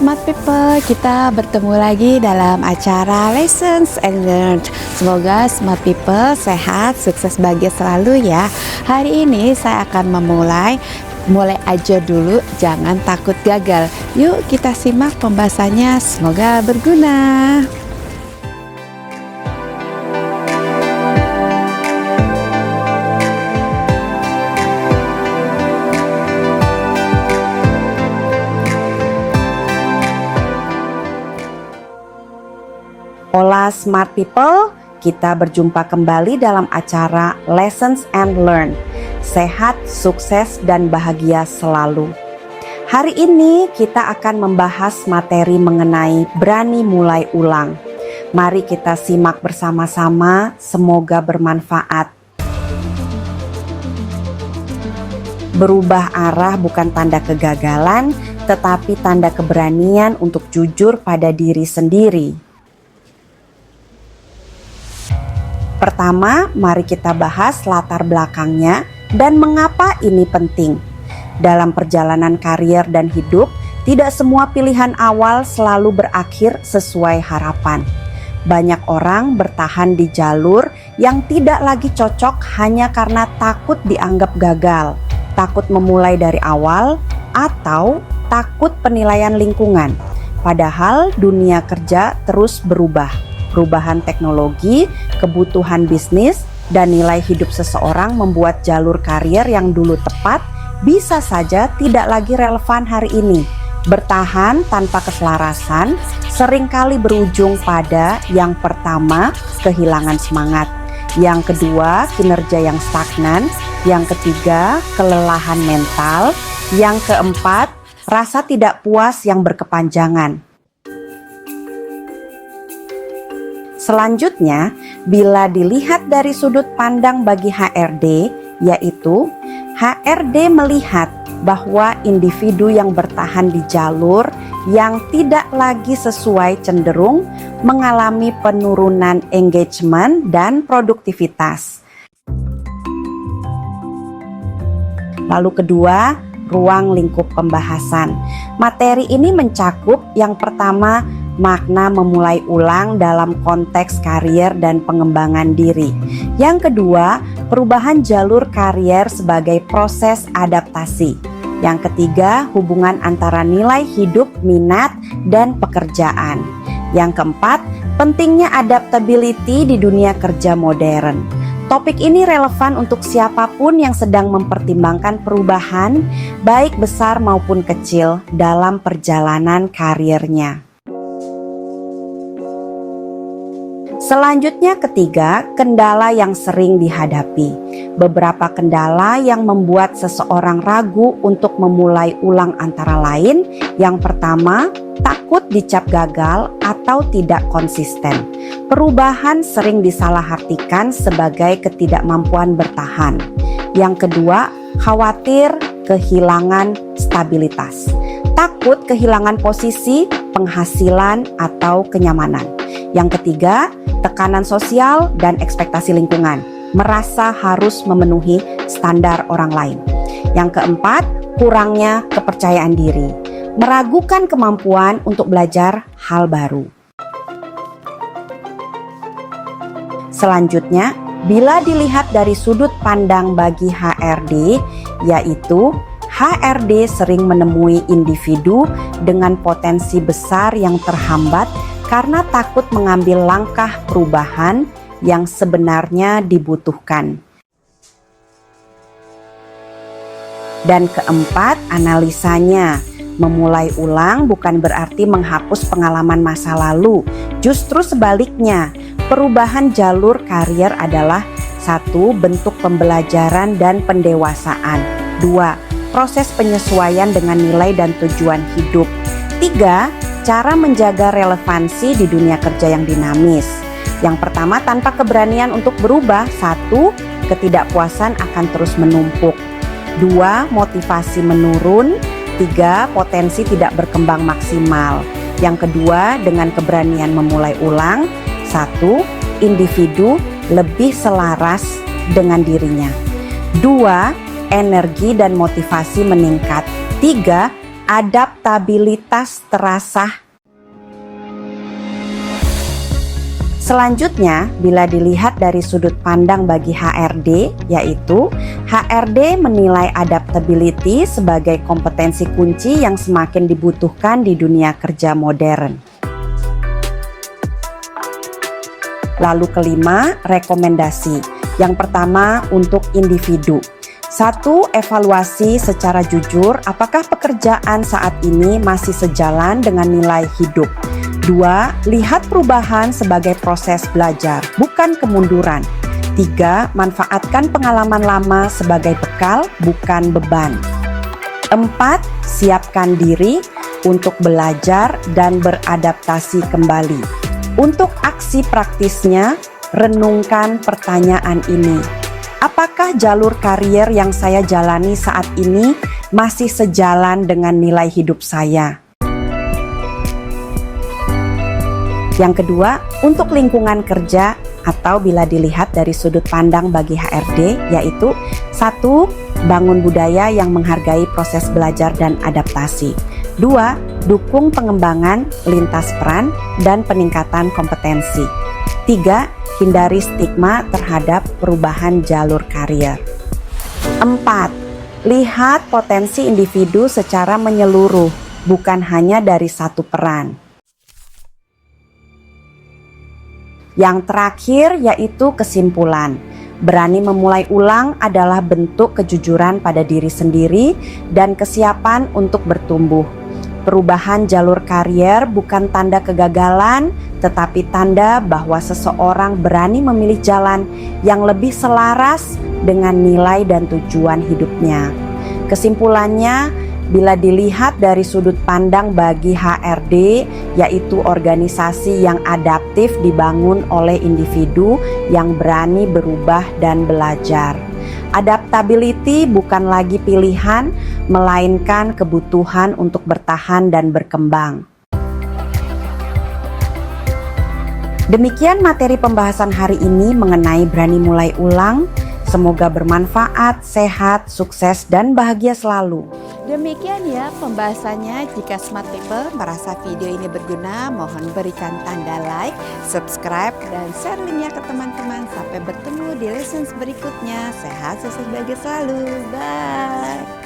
Smart People, kita bertemu lagi dalam acara Lessons and Learn. Semoga Smart People sehat, sukses, bahagia selalu ya. Hari ini saya akan mulai aja dulu, jangan takut gagal. Yuk kita simak pembahasannya, semoga berguna. Hola Smart People, kita berjumpa kembali dalam acara Lessons and Learn. Sehat, sukses, dan bahagia selalu. Hari ini kita akan membahas materi mengenai berani mulai ulang. Mari kita simak bersama-sama, semoga bermanfaat. Berubah arah bukan tanda kegagalan, tetapi tanda keberanian untuk jujur pada diri sendiri. Pertama, mari kita bahas latar belakangnya dan mengapa ini penting. Dalam perjalanan karier dan hidup, tidak semua pilihan awal selalu berakhir sesuai harapan. Banyak orang bertahan di jalur yang tidak lagi cocok hanya karena takut dianggap gagal, takut memulai dari awal, atau takut penilaian lingkungan. Padahal dunia kerja terus berubah. Perubahan teknologi, kebutuhan bisnis, dan nilai hidup seseorang membuat jalur karier yang dulu tepat bisa saja tidak lagi relevan hari ini. Bertahan tanpa keselarasan seringkali berujung pada yang pertama, kehilangan semangat. Yang kedua, kinerja yang stagnan. Yang ketiga, kelelahan mental. Yang keempat, rasa tidak puas yang berkepanjangan. Selanjutnya, bila dilihat dari sudut pandang bagi HRD, yaitu HRD melihat bahwa individu yang bertahan di jalur yang tidak lagi sesuai cenderung mengalami penurunan engagement dan produktivitas. Lalu kedua, ruang lingkup pembahasan. Materi ini mencakup yang pertama, makna memulai ulang dalam konteks karier dan pengembangan diri. Yang kedua, perubahan jalur karier sebagai proses adaptasi. Yang ketiga, hubungan antara nilai hidup, minat, dan pekerjaan. Yang keempat, pentingnya adaptability di dunia kerja modern. Topik ini relevan untuk siapapun yang sedang mempertimbangkan perubahan, baik besar maupun kecil, dalam perjalanan karirnya. Selanjutnya ketiga, kendala yang sering dihadapi. Beberapa kendala yang membuat seseorang ragu untuk memulai ulang antara lain. Yang pertama, takut dicap gagal atau tidak konsisten. Perubahan sering disalahartikan sebagai ketidakmampuan bertahan. Yang kedua, khawatir kehilangan stabilitas. Takut kehilangan posisi, penghasilan, atau kenyamanan. Yang ketiga, tekanan sosial dan ekspektasi lingkungan, merasa harus memenuhi standar orang lain. Yang keempat, kurangnya kepercayaan diri, meragukan kemampuan untuk belajar hal baru. Selanjutnya, bila dilihat dari sudut pandang bagi HRD, yaitu HRD sering menemui individu dengan potensi besar yang terhambat karena takut mengambil langkah perubahan yang sebenarnya dibutuhkan. Dan keempat, analisanya. Memulai ulang bukan berarti menghapus pengalaman masa lalu. Justru sebaliknya, perubahan jalur karier adalah 1. Bentuk pembelajaran dan pendewasaan. 2. Proses penyesuaian dengan nilai dan tujuan hidup. 3. Cara menjaga relevansi di dunia kerja yang dinamis. Yang pertama, tanpa keberanian untuk berubah. 1. Ketidakpuasan akan terus menumpuk. 2. Motivasi menurun. 3. Potensi tidak berkembang maksimal. Yang kedua, dengan keberanian memulai ulang. 1. Individu lebih selaras dengan dirinya. 2. Energi dan motivasi meningkat. 3. adaptabilitas terasa. Selanjutnya, bila dilihat dari sudut pandang bagi HRD, yaitu HRD menilai adaptability sebagai kompetensi kunci yang semakin dibutuhkan di dunia kerja modern. Lalu kelima, rekomendasi. Yang pertama untuk individu. 1. Evaluasi secara jujur apakah pekerjaan saat ini masih sejalan dengan nilai hidup. 2. Lihat perubahan sebagai proses belajar, bukan kemunduran. 3. Manfaatkan pengalaman lama sebagai bekal, bukan beban. 4. Siapkan diri untuk belajar dan beradaptasi kembali. Untuk aksi praktisnya, renungkan pertanyaan ini. Apakah jalur karier yang saya jalani saat ini masih sejalan dengan nilai hidup saya? Yang kedua, untuk lingkungan kerja atau bila dilihat dari sudut pandang bagi HRD, yaitu 1. Bangun budaya yang menghargai proses belajar dan adaptasi. 2. Dukung pengembangan lintas peran dan peningkatan kompetensi. 3. Hindari stigma terhadap perubahan jalur karier. 4. Lihat potensi individu secara menyeluruh, bukan hanya dari satu peran. Yang terakhir yaitu kesimpulan. Berani memulai ulang adalah bentuk kejujuran pada diri sendiri dan kesiapan untuk bertumbuh. Perubahan jalur karier bukan tanda kegagalan, tetapi tanda bahwa seseorang berani memilih jalan yang lebih selaras dengan nilai dan tujuan hidupnya. Kesimpulannya, bila dilihat dari sudut pandang bagi HRD, yaitu organisasi yang adaptif dibangun oleh individu yang berani berubah dan belajar. Adaptability bukan lagi pilihan, melainkan kebutuhan untuk bertahan dan berkembang. Demikian materi pembahasan hari ini mengenai berani mulai ulang. Semoga bermanfaat, sehat, sukses, dan bahagia selalu. Demikian ya pembahasannya. Jika smart people merasa video ini berguna, mohon berikan tanda like, subscribe, dan share linknya ke teman-teman. Sampai bertemu di lessons berikutnya. Sehat, sukses, bahagia selalu. Bye.